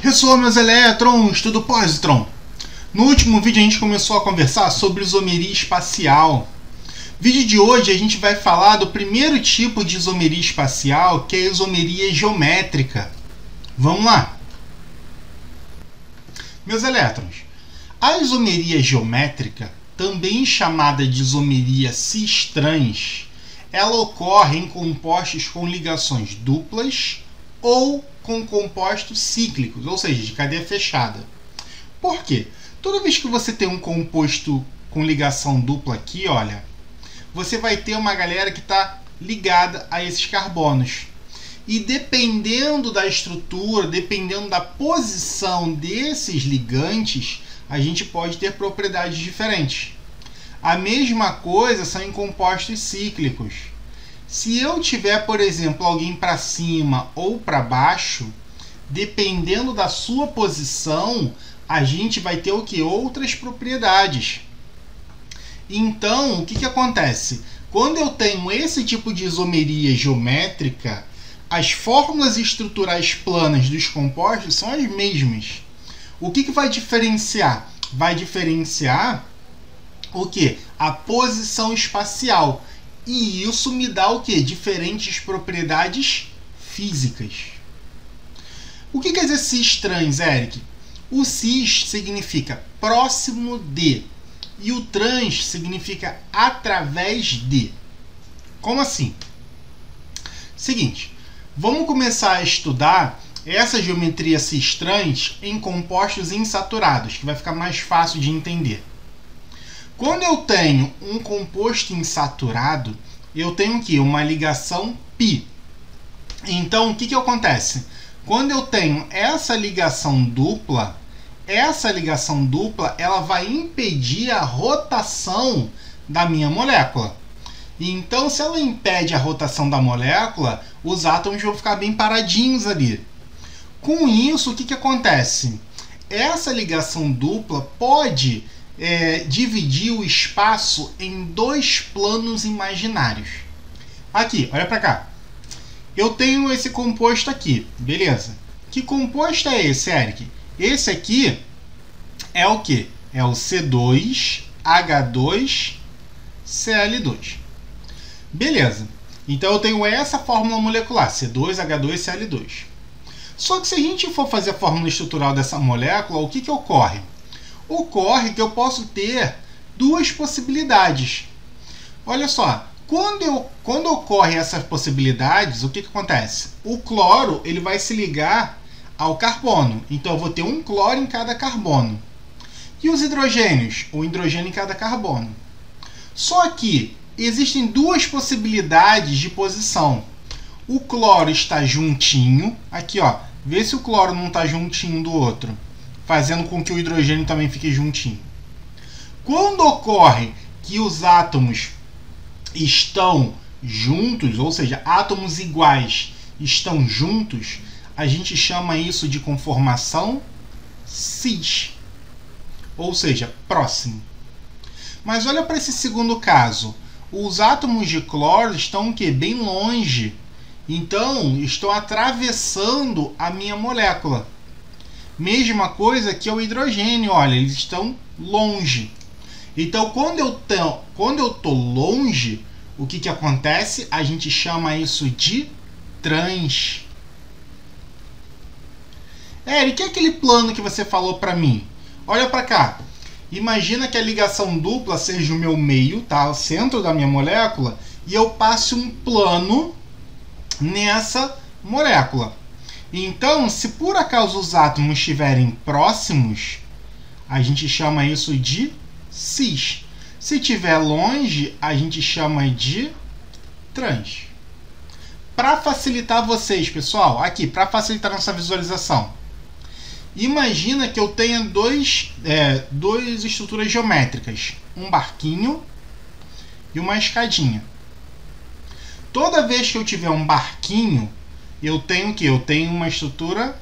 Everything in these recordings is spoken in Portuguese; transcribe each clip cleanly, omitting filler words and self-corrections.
Ressoa meus elétrons, tudo positron. No último vídeo a gente começou a conversar sobre isomeria espacial. No vídeo de hoje a gente vai falar do primeiro tipo de isomeria espacial, que é a isomeria geométrica. Vamos lá! Meus elétrons, a isomeria geométrica, também chamada de isomeria cis-trans, ela ocorre em compostos com ligações duplas ou com compostos cíclicos, ou seja, de cadeia fechada. Por quê? Toda vez que você tem um composto com ligação dupla aqui, olha, você vai ter uma galera que está ligada a esses carbonos. E dependendo da estrutura, dependendo da posição desses ligantes, a gente pode ter propriedades diferentes. A mesma coisa são em compostos cíclicos. Se eu tiver, por exemplo, alguém para cima ou para baixo, dependendo da sua posição, a gente vai ter o que? Outras propriedades. Então, o que acontece? Quando eu tenho esse tipo de isomeria geométrica, as fórmulas estruturais planas dos compostos são as mesmas. O que vai diferenciar? Vai diferenciar o que? A posição espacial. E isso me dá o que? Diferentes propriedades físicas. O que quer dizer cis-trans, Eric? O cis significa próximo de e o trans significa através de. Como assim? Seguinte, vamos começar a estudar essa geometria cis-trans em compostos insaturados, que vai ficar mais fácil de entender. Quando eu tenho um composto insaturado, eu tenho aqui uma ligação π. Então, o que acontece? Quando eu tenho essa ligação dupla, ela vai impedir a rotação da minha molécula. Então, se ela impede a rotação da molécula, os átomos vão ficar bem paradinhos ali. Com isso, o que acontece? Essa ligação dupla pode dividir o espaço em dois planos imaginários. Aqui, olha para cá. Eu tenho esse composto aqui, beleza? Que composto é esse, Eric? Esse aqui é o que? É o C2H2Cl2. Beleza. Então eu tenho essa fórmula molecular, C2H2Cl2. Só que se a gente for fazer a fórmula estrutural dessa molécula, o que ocorre? Ocorre que eu posso ter duas possibilidades. Olha só, quando ocorrem essas possibilidades, o que acontece? O cloro ele vai se ligar ao carbono. Então eu vou ter um cloro em cada carbono. E os hidrogênios? Um hidrogênio em cada carbono. Só que existem duas possibilidades de posição. O cloro está juntinho. Aqui, ó. Vê se o cloro não está juntinho do outro, fazendo com que o hidrogênio também fique juntinho. Quando ocorre que os átomos estão juntos, ou seja, átomos iguais estão juntos, a gente chama isso de conformação cis, ou seja, próximo. Mas olha para esse segundo caso. Os átomos de cloro estão o quê? Bem longe. Então, estão atravessando a minha molécula. Mesma coisa que o hidrogênio, olha, eles estão longe. Então, quando eu estou longe, o que acontece? A gente chama isso de trans. Eric, que é aquele plano que você falou para mim? Olha para cá. Imagina que a ligação dupla seja o meu meio, tá? O centro da minha molécula, e eu passe um plano nessa molécula. Então, se por acaso os átomos estiverem próximos, a gente chama isso de cis. Se estiver longe, a gente chama de trans. Para facilitar vocês, pessoal, aqui, para facilitar nossa visualização, imagina que eu tenha duas estruturas geométricas, um barquinho e uma escadinha. Toda vez que eu tiver um barquinho, eu tenho o quê? Eu tenho uma estrutura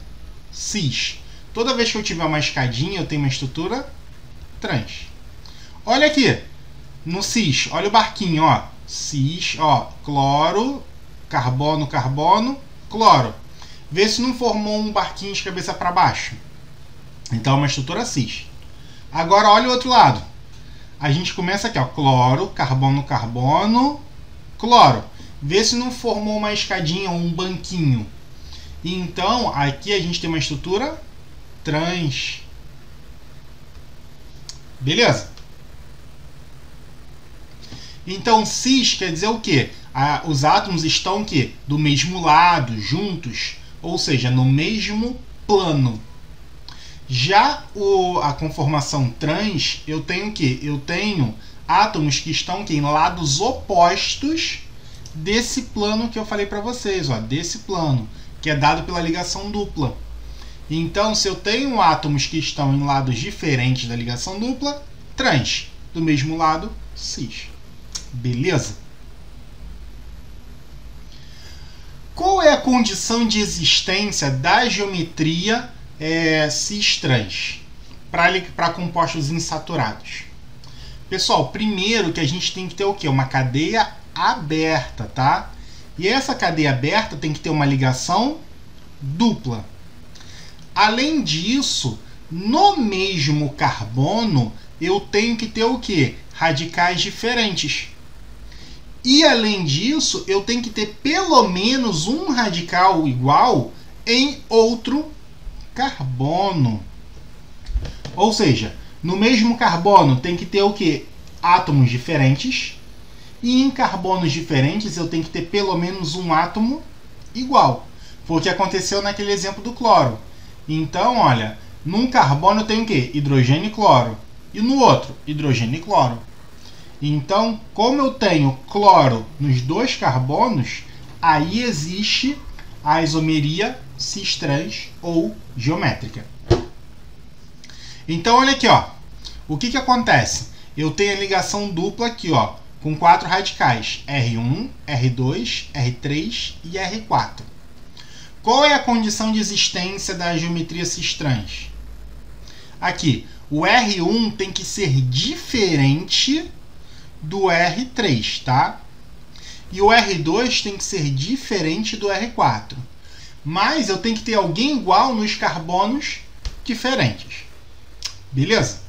cis. Toda vez que eu tiver uma escadinha, eu tenho uma estrutura trans. Olha aqui, no cis, olha o barquinho, ó. Cis, ó, cloro, carbono, carbono, cloro. Vê se não formou um barquinho de cabeça para baixo. Então é uma estrutura cis. Agora olha o outro lado. A gente começa aqui, ó, cloro, carbono, carbono, cloro. Vê se não formou uma escadinha ou um banquinho. Então aqui a gente tem uma estrutura trans. Beleza? Então cis quer dizer o quê? Os átomos estão o quê? Do mesmo lado, juntos, ou seja, no mesmo plano. Já a conformação trans, eu tenho o quê? Eu tenho átomos que estão aqui em lados opostos desse plano que eu falei para vocês, ó, desse plano, que é dado pela ligação dupla. Então, se eu tenho átomos que estão em lados diferentes da ligação dupla, trans. Do mesmo lado, cis. Beleza? Qual é a condição de existência da geometria cis-trans para compostos insaturados? Pessoal, primeiro que a gente tem que ter o quê? Uma cadeia aberta, tá? E essa cadeia aberta tem que ter uma ligação dupla. Além disso, no mesmo carbono, eu tenho que ter o quê? Radicais diferentes. E além disso, eu tenho que ter pelo menos um radical igual em outro carbono. Ou seja, no mesmo carbono tem que ter o quê? Átomos diferentes. E em carbonos diferentes eu tenho que ter pelo menos um átomo igual. Foi o que aconteceu naquele exemplo do cloro. Então, olha, num carbono eu tenho o quê? Hidrogênio e cloro. E no outro, hidrogênio e cloro. Então, como eu tenho cloro nos dois carbonos, aí existe a isomeria cis-trans ou geométrica. Então, olha aqui, ó. O que acontece? Eu tenho a ligação dupla aqui, ó, com 4 radicais, R1, R2, R3 e R4. Qual é a condição de existência da geometria cis-trans? Aqui, o R1 tem que ser diferente do R3, tá? E o R2 tem que ser diferente do R4. Mas eu tenho que ter alguém igual nos carbonos diferentes. Beleza?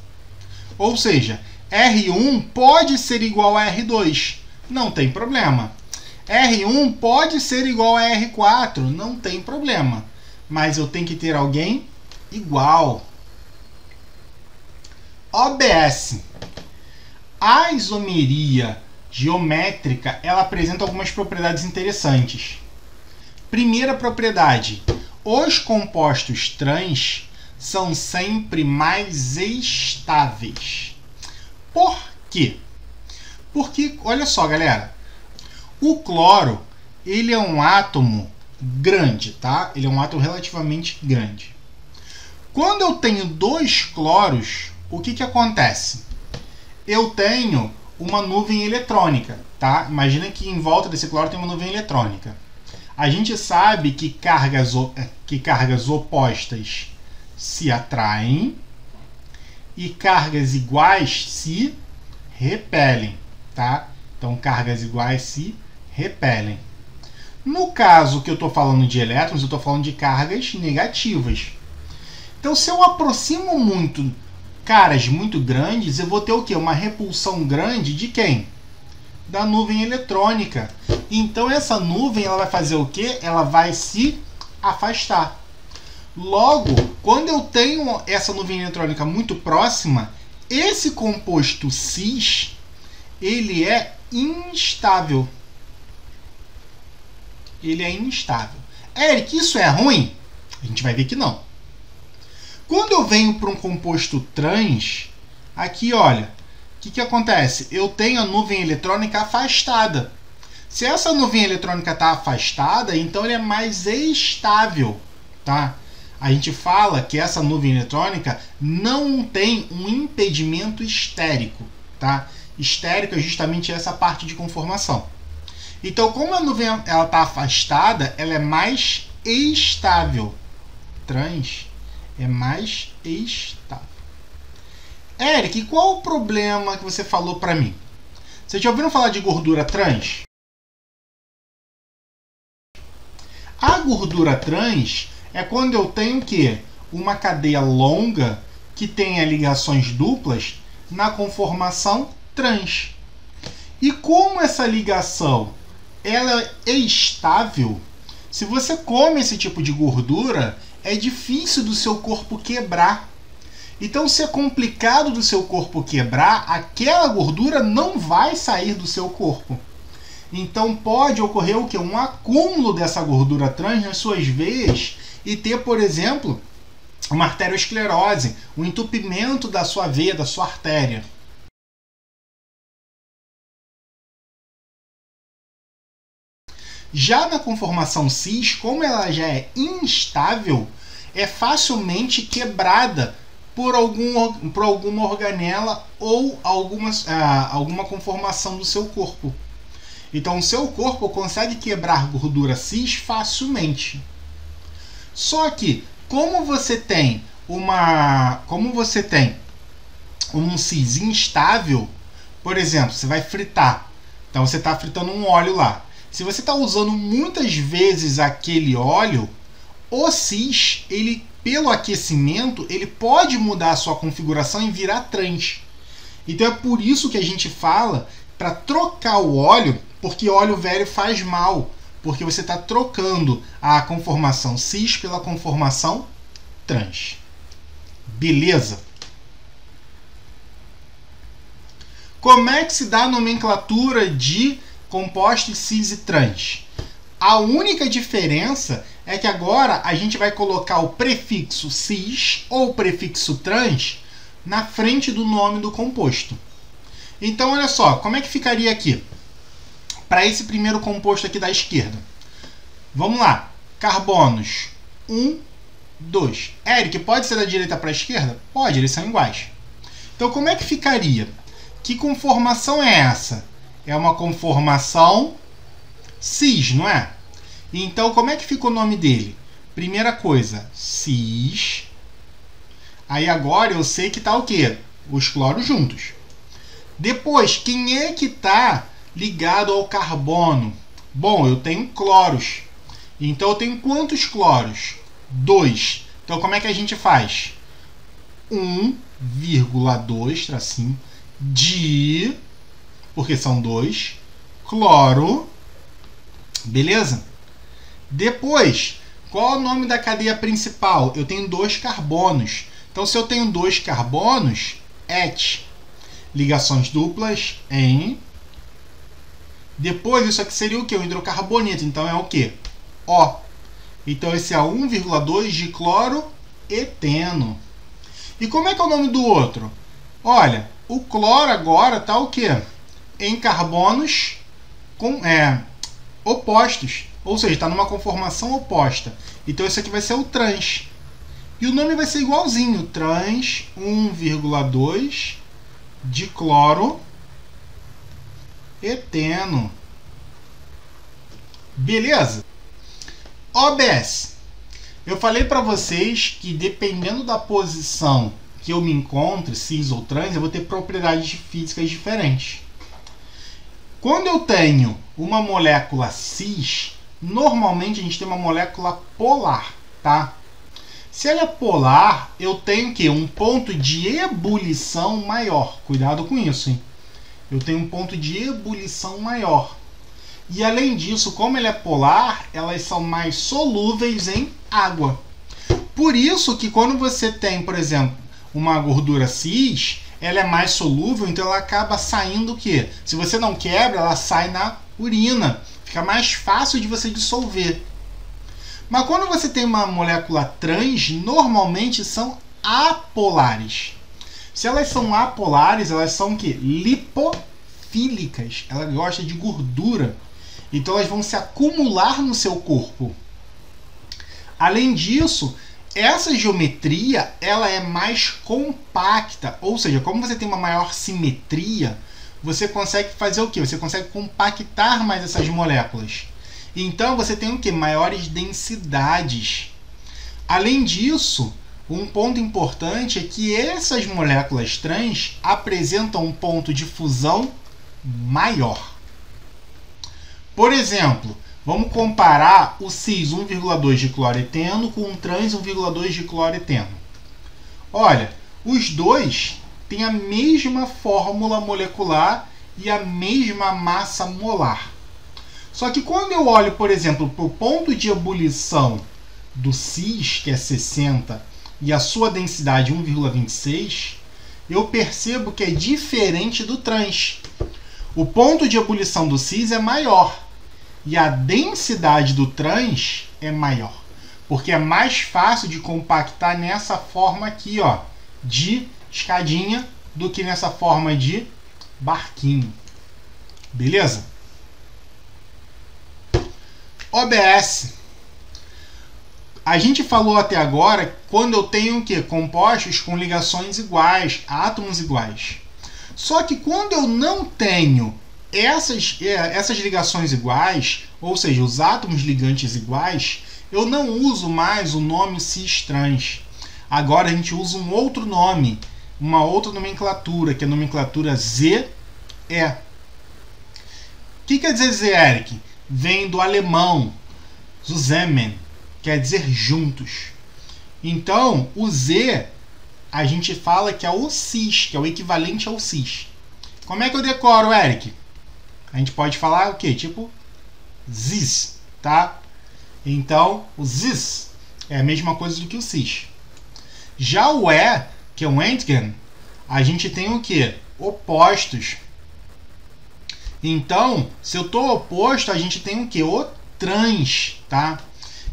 Ou seja, R1 pode ser igual a R2, não tem problema. R1 pode ser igual a R4, não tem problema. Mas eu tenho que ter alguém igual. OBS. A isomeria geométrica, ela apresenta algumas propriedades interessantes. Primeira propriedade: os compostos trans são sempre mais estáveis. Por quê? Porque, olha só, galera, o cloro, ele é um átomo grande, tá? Ele é um átomo relativamente grande. Quando eu tenho dois cloros, o que acontece? Eu tenho uma nuvem eletrônica, tá? Imagina que em volta desse cloro tem uma nuvem eletrônica. A gente sabe que cargas opostas se atraem e cargas iguais se repelem, tá? Então, cargas iguais se repelem. No caso que eu estou falando de elétrons, eu estou falando de cargas negativas. Então, se eu aproximo muito caras muito grandes, eu vou ter o quê? Uma repulsão grande de quem? Da nuvem eletrônica. Então, essa nuvem ela vai fazer o quê? Ela vai se afastar. Logo, quando eu tenho essa nuvem eletrônica muito próxima, esse composto cis, ele é instável. Ele é instável. Eric, isso é ruim? A gente vai ver que não. Quando eu venho para um composto trans, aqui, olha, o que acontece? Eu tenho a nuvem eletrônica afastada. Se essa nuvem eletrônica está afastada, então ele é mais estável, tá? A gente fala que essa nuvem eletrônica não tem um impedimento estérico, tá? Estérico é justamente essa parte de conformação. Então, como a nuvem está afastada, ela é mais estável. Trans é mais estável. Eric, qual o problema que você falou para mim? Vocês já ouviram falar de gordura trans? A gordura trans é quando eu tenho o quê? Uma cadeia longa que tenha ligações duplas na conformação trans. E como essa ligação ela é estável, se você come esse tipo de gordura, é difícil do seu corpo quebrar. Então, se é complicado do seu corpo quebrar, aquela gordura não vai sair do seu corpo. Então, pode ocorrer o quê? Um acúmulo dessa gordura trans nas suas veias e ter, por exemplo, uma arteriosclerose, um entupimento da sua veia, da sua artéria. Já na conformação cis, como ela já é instável, é facilmente quebrada por alguma organela ou alguma conformação do seu corpo. Então, o seu corpo consegue quebrar gordura cis facilmente. Só que, como você tem um cis instável, por exemplo, você vai fritar. Então, você está fritando um óleo lá. Se você está usando muitas vezes aquele óleo, o cis, ele, pelo aquecimento, ele pode mudar a sua configuração e virar trans. Então é por isso que a gente fala para trocar o óleo, porque óleo velho faz mal, porque você está trocando a conformação cis pela conformação trans. Beleza? Como é que se dá a nomenclatura de compostos cis e trans? A única diferença é que agora a gente vai colocar o prefixo cis ou prefixo trans na frente do nome do composto. Então, olha só, como é que ficaria aqui? Para esse primeiro composto aqui da esquerda. Vamos lá. Carbonos 1, 2. Eric, pode ser da direita para a esquerda? Pode, eles são iguais. Então, como é que ficaria? Que conformação é essa? É uma conformação cis, não é? Então, como é que fica o nome dele? Primeira coisa, cis. Aí agora eu sei que está o quê? Os cloros juntos. Depois, quem é que está ligado ao carbono? Bom, eu tenho cloros. Então, eu tenho quantos cloros? 2. Então, como é que a gente faz? 1,2 tracinho de... porque são 2, cloro, beleza? Depois, qual é o nome da cadeia principal? Eu tenho 2 carbonos. Então, se eu tenho 2 carbonos, et. Ligações duplas em... Depois, isso aqui seria o quê? O hidrocarboneto. Então, é o quê? O. Então, esse é 1,2 de cloroeteno. E como é que é o nome do outro? Olha, o cloro agora está o quê? Em carbonos opostos. Ou seja, está numa conformação oposta. Então, isso aqui vai ser o trans. E o nome vai ser igualzinho. Trans 1,2 de cloroeteno. Beleza? OBS. Eu falei para vocês que dependendo da posição que eu me encontro, cis ou trans, eu vou ter propriedades físicas diferentes. Quando eu tenho uma molécula cis, normalmente a gente tem uma molécula polar, tá? Se ela é polar, eu tenho que um ponto de ebulição maior. Cuidado com isso, hein? Eu tenho um ponto de ebulição maior. E além disso, como ela é polar, elas são mais solúveis em água. Por isso que quando você tem, por exemplo, uma gordura cis, ela é mais solúvel, então ela acaba saindo o quê? Se você não quebra, ela sai na urina. Fica mais fácil de você dissolver. Mas quando você tem uma molécula trans, normalmente são apolares. Se elas são apolares, elas são o quê? Lipofílicas. Ela gosta de gordura. Então elas vão se acumular no seu corpo. Além disso, essa geometria ela é mais compacta. Ou seja, como você tem uma maior simetria, você consegue fazer o quê? Você consegue compactar mais essas moléculas. Então você tem o quê? Maiores densidades. Além disso, um ponto importante é que essas moléculas trans apresentam um ponto de fusão maior. Por exemplo, Vamos comparar o cis 1,2 de cloreteno com o trans 1,2 de cloreteno. Olha, os dois têm a mesma fórmula molecular e a mesma massa molar. Só que quando eu olho, por exemplo, para o ponto de ebulição do cis, que é 60, e a sua densidade 1,26, eu percebo que é diferente do trans. O ponto de ebulição do cis é maior e a densidade do trans é maior, porque é mais fácil de compactar nessa forma aqui, ó, de escadinha, do que nessa forma de barquinho. Beleza? OBS. A gente falou até agora quando eu tenho o quê? Compostos com ligações iguais, átomos iguais. Só que quando eu não tenho essas ligações iguais, ou seja, os átomos ligantes iguais, eu não uso mais o nome cis-trans. Agora a gente usa um outro nome, uma outra nomenclatura, que é a nomenclatura ZE. O que quer dizer ZE, Eric? Vem do alemão, zusammen, quer dizer juntos. Então, o Z, a gente fala que é o cis, que é o equivalente ao cis. Como é que eu decoro, Eric? A gente pode falar o quê? Tipo, zis, tá? Então, o zis é a mesma coisa do que o cis. Já o E, que é o Entgen, a gente tem o quê? Opostos. Então, se eu estou oposto, a gente tem o quê? O trans, tá?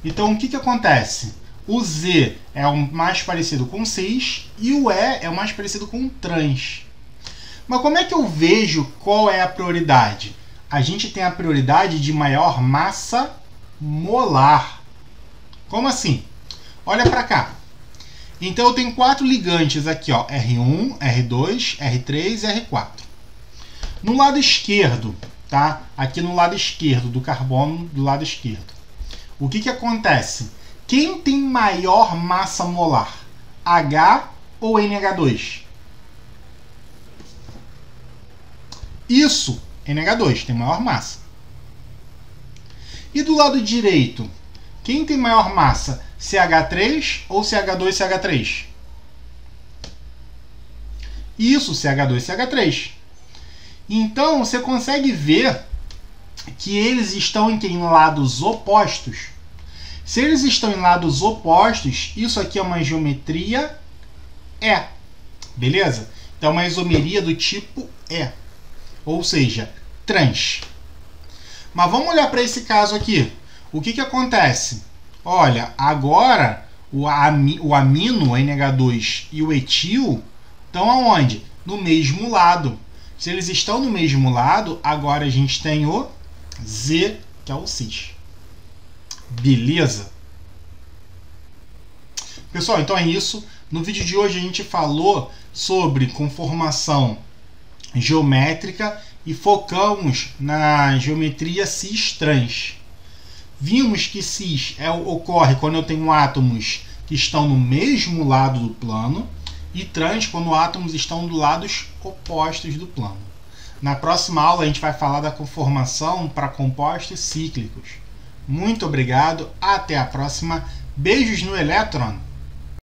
Então, o que acontece? O Z é o mais parecido com o cis e o E é o mais parecido com o trans. Mas como é que eu vejo qual é a prioridade? A gente tem a prioridade de maior massa molar. Como assim? Olha para cá. Então, eu tenho 4 ligantes aqui, ó, R1, R2, R3 e R4. No lado esquerdo, tá? Aqui no lado esquerdo do carbono, do lado esquerdo. O que acontece? Quem tem maior massa molar? H ou NH2? Isso, NH2, tem maior massa. E do lado direito, quem tem maior massa? CH3 ou CH2CH3? Isso, CH2CH3. Então, você consegue ver que eles estão em lados opostos. Se eles estão em lados opostos, isso aqui é uma geometria E. Beleza? Então, é uma isomeria do tipo E. Ou seja, trans. Mas vamos olhar para esse caso aqui. O que acontece? Olha, agora o amino, o NH2 e o etil estão aonde? No mesmo lado. Se eles estão no mesmo lado, agora a gente tem o Z, que é o cis. Beleza? Pessoal, então é isso. No vídeo de hoje a gente falou sobre conformação geométrica e focamos na geometria cis-trans. Vimos que cis ocorre quando eu tenho átomos que estão no mesmo lado do plano e trans quando átomos estão dos lados opostos do plano. Na próxima aula a gente vai falar da conformação para compostos cíclicos. Muito obrigado, até a próxima. Beijos no elétron!